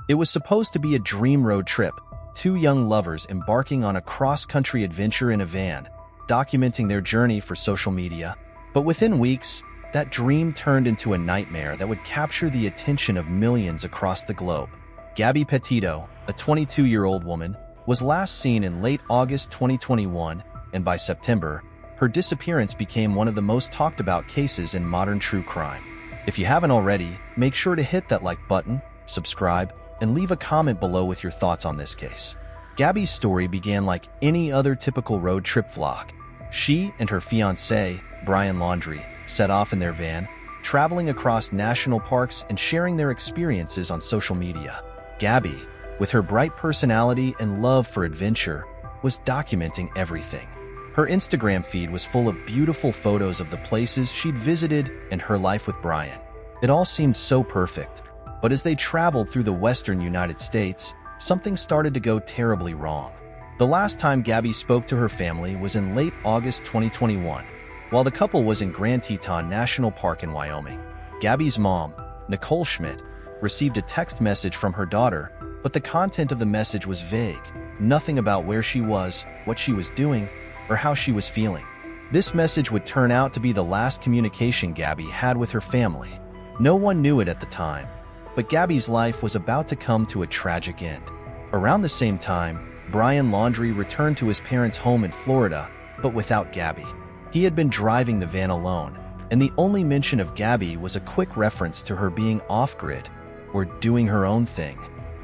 It was supposed to be a dream road trip, two young lovers embarking on a cross-country adventure in a van, documenting their journey for social media. But within weeks, that dream turned into a nightmare that would capture the attention of millions across the globe. Gabby Petito, a 22-year-old woman, was last seen in late August 2021, and by September, her disappearance became one of the most talked about cases in modern true crime. If you haven't already, make sure to hit that like button, subscribe, and leave a comment below with your thoughts on this case. Gabby's story began like any other typical road trip vlog. She and her fiancé, Brian Laundrie, set off in their van, traveling across national parks and sharing their experiences on social media. Gabby, with her bright personality and love for adventure, was documenting everything. Her Instagram feed was full of beautiful photos of the places she'd visited and her life with Brian. It all seemed so perfect, but as they traveled through the western United States, something started to go terribly wrong. The last time Gabby spoke to her family was in late August 2021, while the couple was in Grand Teton National Park in Wyoming. Gabby's mom, Nicole Schmidt, received a text message from her daughter, but the content of the message was vague. Nothing about where she was, what she was doing, or how she was feeling. This message would turn out to be the last communication Gabby had with her family. No one knew it at the time, but Gabby's life was about to come to a tragic end. Around the same time, Brian Laundrie returned to his parents' home in Florida, but without Gabby. He had been driving the van alone, and the only mention of Gabby was a quick reference to her being off-grid, or doing her own thing.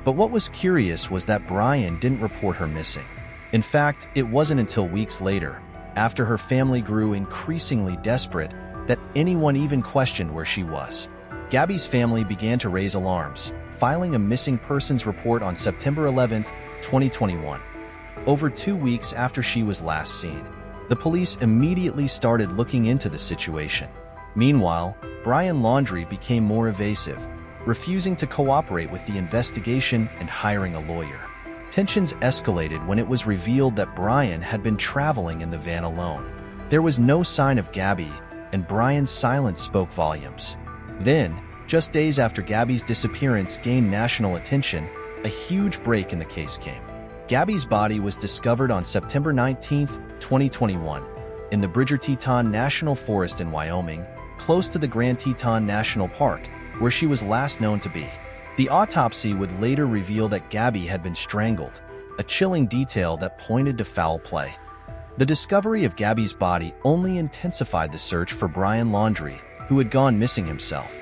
But what was curious was that Brian didn't report her missing. In fact, it wasn't until weeks later, after her family grew increasingly desperate, that anyone even questioned where she was. Gabby's family began to raise alarms, filing a missing persons report on September 11, 2021. Over 2 weeks after she was last seen, the police immediately started looking into the situation. Meanwhile, Brian Laundrie became more evasive, refusing to cooperate with the investigation and hiring a lawyer. Tensions escalated when it was revealed that Brian had been traveling in the van alone. There was no sign of Gabby, and Brian's silence spoke volumes. Then, just days after Gabby's disappearance gained national attention, a huge break in the case came. Gabby's body was discovered on September 19, 2021, in the Bridger Teton National Forest in Wyoming, close to the Grand Teton National Park, where she was last known to be. The autopsy would later reveal that Gabby had been strangled, a chilling detail that pointed to foul play. The discovery of Gabby's body only intensified the search for Brian Laundrie, who had gone missing himself.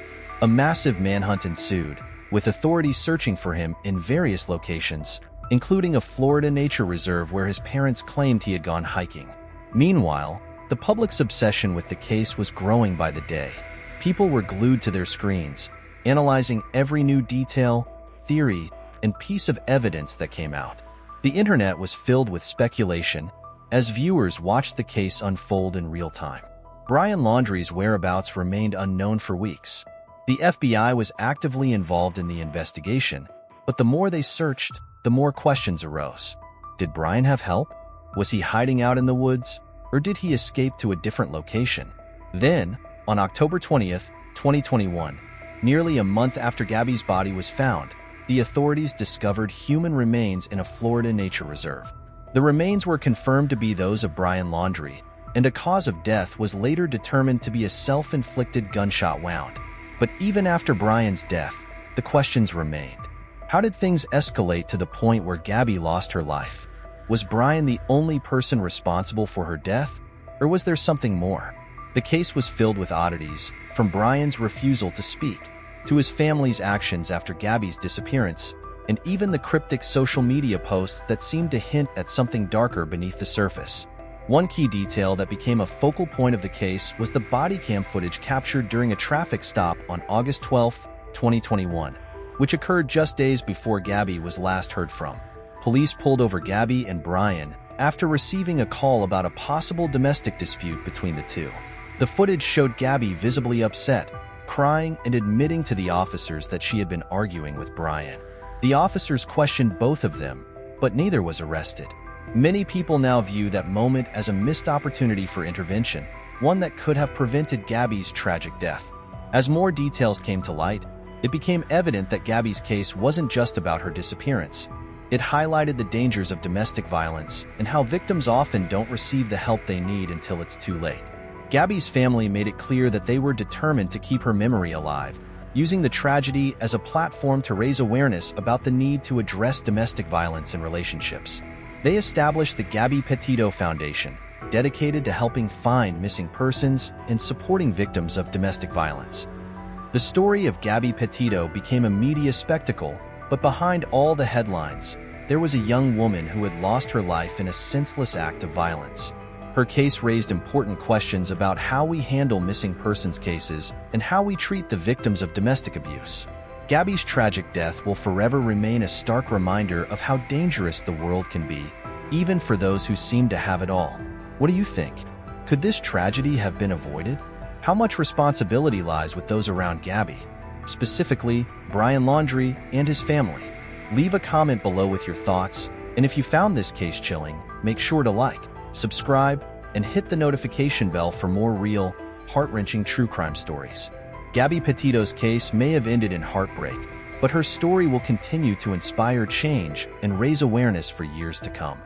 A massive manhunt ensued, with authorities searching for him in various locations, including a Florida nature reserve where his parents claimed he had gone hiking. Meanwhile, the public's obsession with the case was growing by the day. People were glued to their screens, analyzing every new detail, theory, and piece of evidence that came out. The internet was filled with speculation as viewers watched the case unfold in real time. Brian Laundrie's whereabouts remained unknown for weeks. The FBI was actively involved in the investigation, but the more they searched, the more questions arose. Did Brian have help? Was he hiding out in the woods? Or did he escape to a different location? Then, on October 20th, 2021, nearly a month after Gabby's body was found, the authorities discovered human remains in a Florida nature reserve. The remains were confirmed to be those of Brian Laundrie, and a cause of death was later determined to be a self-inflicted gunshot wound. But even after Brian's death, the questions remained. How did things escalate to the point where Gabby lost her life? Was Brian the only person responsible for her death, or was there something more? The case was filled with oddities, from Brian's refusal to speak, to his family's actions after Gabby's disappearance, and even the cryptic social media posts that seemed to hint at something darker beneath the surface. One key detail that became a focal point of the case was the body cam footage captured during a traffic stop on August 12, 2021, which occurred just days before Gabby was last heard from. Police pulled over Gabby and Brian after receiving a call about a possible domestic dispute between the two. The footage showed Gabby visibly upset, crying and admitting to the officers that she had been arguing with Brian. The officers questioned both of them, but neither was arrested. Many people now view that moment as a missed opportunity for intervention, one that could have prevented Gabby's tragic death. As more details came to light, It became evident that Gabby's case wasn't just about her disappearance. It highlighted the dangers of domestic violence and how victims often don't receive the help they need until it's too late. Gabby's family made it clear that they were determined to keep her memory alive, using the tragedy as a platform to raise awareness about the need to address domestic violence in relationships. They established the Gabby Petito Foundation, dedicated to helping find missing persons and supporting victims of domestic violence. The story of Gabby Petito became a media spectacle, but behind all the headlines, there was a young woman who had lost her life in a senseless act of violence. Her case raised important questions about how we handle missing persons cases and how we treat the victims of domestic abuse. Gabby's tragic death will forever remain a stark reminder of how dangerous the world can be, even for those who seem to have it all. What do you think? Could this tragedy have been avoided? How much responsibility lies with those around Gabby, specifically Brian Laundrie and his family? Leave a comment below with your thoughts, and if you found this case chilling, make sure to like, subscribe, and hit the notification bell for more real, heart-wrenching true crime stories. Gabby Petito's case may have ended in heartbreak, but her story will continue to inspire change and raise awareness for years to come.